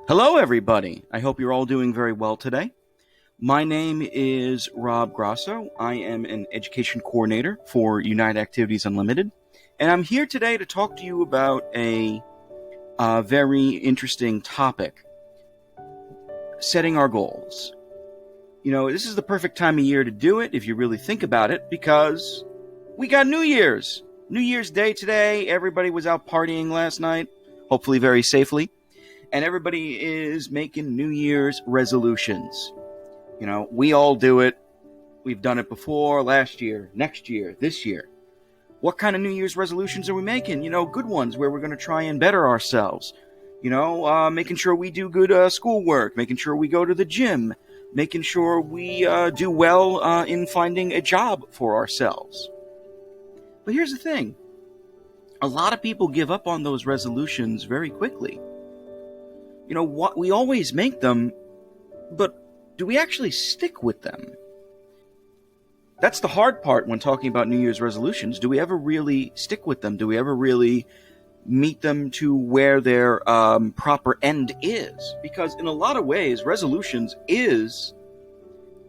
Hello, everybody. I hope you're all doing very well today. My name is Rob Grosso. I am an education coordinator for United Activities Unlimited, and I'm here today to talk to you about a very interesting topic: setting our goals. This is the perfect time of year to do it if you really think about it, because we got New Year's. New Year's Day today. Everybody was out partying last night, hopefully very safely. And everybody is making New Year's resolutions. We all do it. We've done it before, last year, next year, this year. What kind of New Year's resolutions are we making? Good ones where we're going to try and better ourselves. Making sure we do good schoolwork, making sure we go to the gym, making sure we do well in finding a job for ourselves. But here's the thing. A lot of people give up on those resolutions very quickly. We always make them, but do we actually stick with them? That's the hard part when talking about New Year's resolutions. Do we ever really stick with them? Do we ever really meet them to where their proper end is? Because in a lot of ways, resolutions is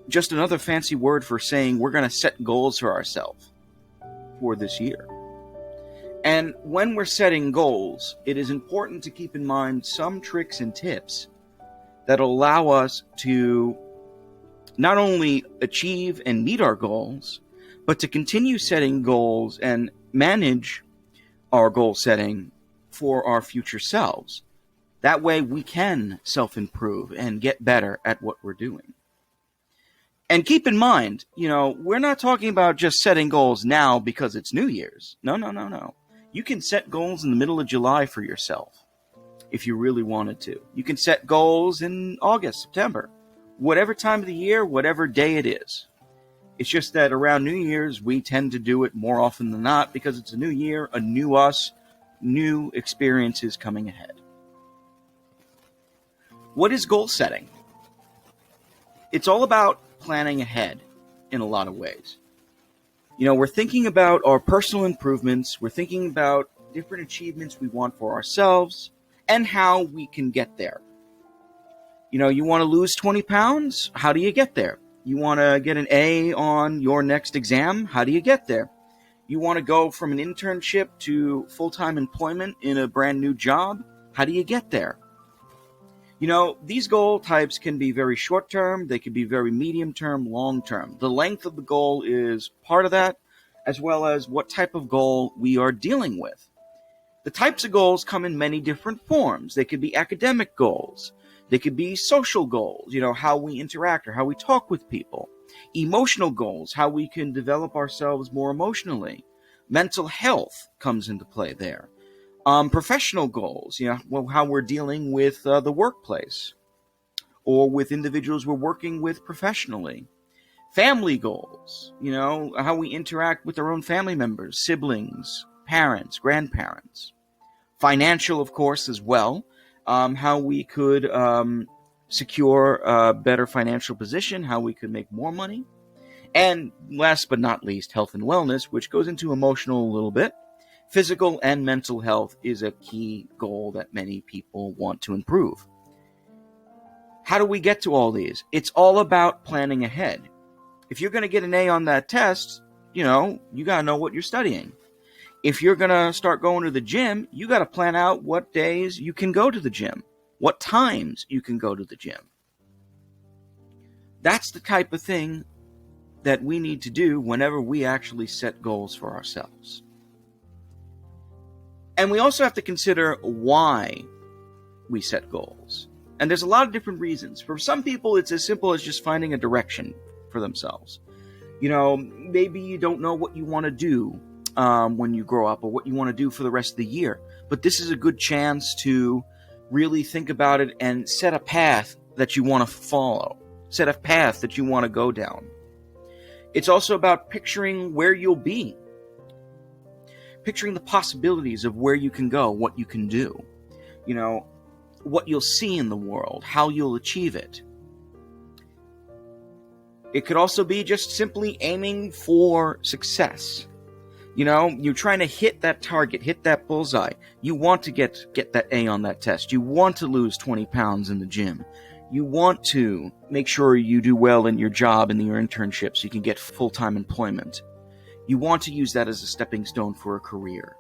just another fancy word for saying we're going to set goals for ourselves for this year. And when we're setting goals, it is important to keep in mind some tricks and tips that allow us to not only achieve and meet our goals, but to continue setting goals and manage our goal setting for our future selves. That way we can self-improve and get better at what we're doing. And keep in mind, we're not talking about just setting goals now because it's New Year's. No. You can set goals in the middle of July for yourself if you really wanted to. You can set goals in August, September, whatever time of the year, whatever day it is. It's just that around New Year's, we tend to do it more often than not because it's a new year, a new us, new experiences coming ahead. What is goal setting? It's all about planning ahead in a lot of ways. We're thinking about our personal improvements. We're thinking about different achievements we want for ourselves and how we can get there. You want to lose 20 pounds? How do you get there? You want to get an A on your next exam? How do you get there? You want to go from an internship to full-time employment in a brand new job? How do you get there? These goal types can be very short-term, they can be very medium-term, long-term. The length of the goal is part of that, as well as what type of goal we are dealing with. The types of goals come in many different forms. They could be academic goals. They could be social goals, how we interact or how we talk with people. Emotional goals, how we can develop ourselves more emotionally. Mental health comes into play there. Professional goals, how we're dealing with the workplace or with individuals we're working with professionally. Family goals, how we interact with our own family members, siblings, parents, grandparents. Financial, of course, as well, how we could secure a better financial position, how we could make more money. And last but not least, health and wellness, which goes into emotional a little bit. Physical and mental health is a key goal that many people want to improve. How do we get to all these? It's all about planning ahead. If you're going to get an A on that test, you got to know what you're studying. If you're going to start going to the gym, you got to plan out what days you can go to the gym, what times you can go to the gym. That's the type of thing that we need to do whenever we actually set goals for ourselves. And we also have to consider why we set goals. And there's a lot of different reasons. For some people, it's as simple as just finding a direction for themselves. Maybe you don't know what you want to do when you grow up or what you want to do for the rest of the year. But this is a good chance to really think about it and set a path that you want to follow. Set a path that you want to go down. It's also about picturing where you'll be. Picturing the possibilities of where you can go, what you can do, what you'll see in the world, how you'll achieve it. It could also be just simply aiming for success. You're trying to hit that target, hit that bullseye. You want to get that A on that test. You want to lose 20 pounds in the gym. You want to make sure you do well in your job and your internship so you can get full-time employment. You want to use that as a stepping stone for a career.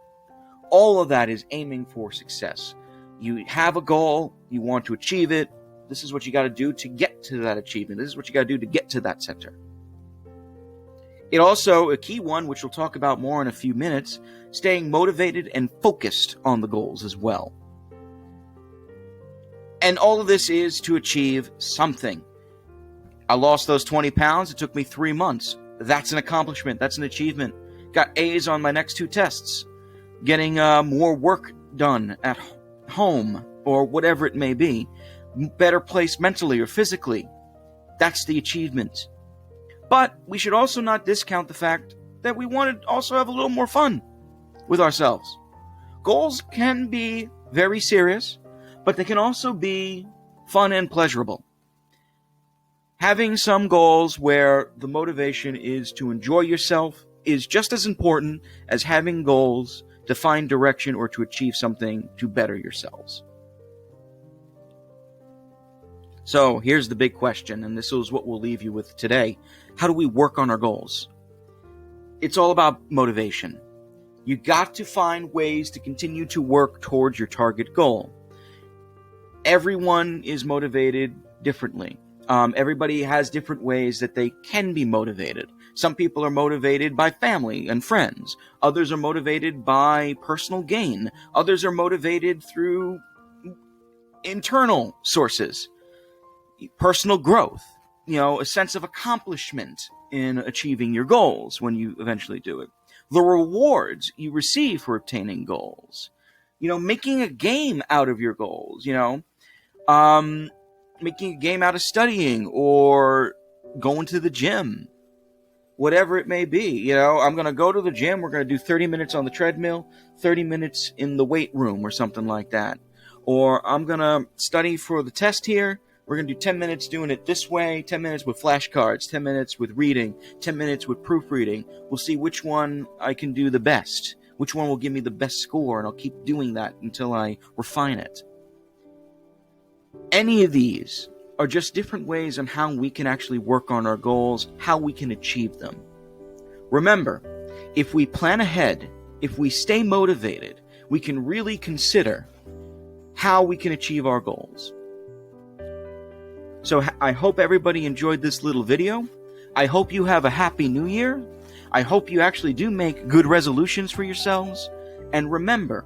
All of that is aiming for success. You have a goal, you want to achieve it. This is what you got to do to get to that achievement. This is what you got to do to get to that center. It also, a key one, which we'll talk about more in a few minutes, staying motivated and focused on the goals as well. And all of this is to achieve something. I lost those 20 pounds. It took me 3 months. That's an accomplishment. That's an achievement. Got A's on my next 2 tests. Getting more work done at home or whatever it may be. Better place mentally or physically. That's the achievement. But we should also not discount the fact that we want to also have a little more fun with ourselves. Goals can be very serious, but they can also be fun and pleasurable. Having some goals where the motivation is to enjoy yourself is just as important as having goals to find direction or to achieve something to better yourselves. So here's the big question, and this is what we'll leave you with today. How do we work on our goals? It's all about motivation. You got to find ways to continue to work towards your target goal. Everyone is motivated differently. Everybody has different ways that they can be motivated. Some people are motivated by family and friends. Others are motivated by personal gain. Others are motivated through internal sources. Personal growth, a sense of accomplishment in achieving your goals when you eventually do it. The rewards you receive for obtaining goals. Making a game out of your goals, making a game out of studying or going to the gym, whatever it may be. I'm going to go to the gym. We're going to do 30 minutes on the treadmill, 30 minutes in the weight room or something like that. Or I'm going to study for the test here. We're going to do 10 minutes doing it this way, 10 minutes with flashcards, 10 minutes with reading, 10 minutes with proofreading. We'll see which one I can do the best, which one will give me the best score, and I'll keep doing that until I refine it. Any of these are just different ways on how we can actually work on our goals, how we can achieve them. Remember, if we plan ahead, if we stay motivated, we can really consider how we can achieve our goals. So I hope everybody enjoyed this little video. I hope you have a happy new year. I hope you actually do make good resolutions for yourselves. And remember,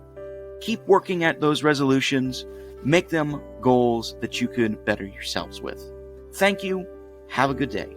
keep working at those resolutions. Make them goals that you can better yourselves with. Thank you. Have a good day.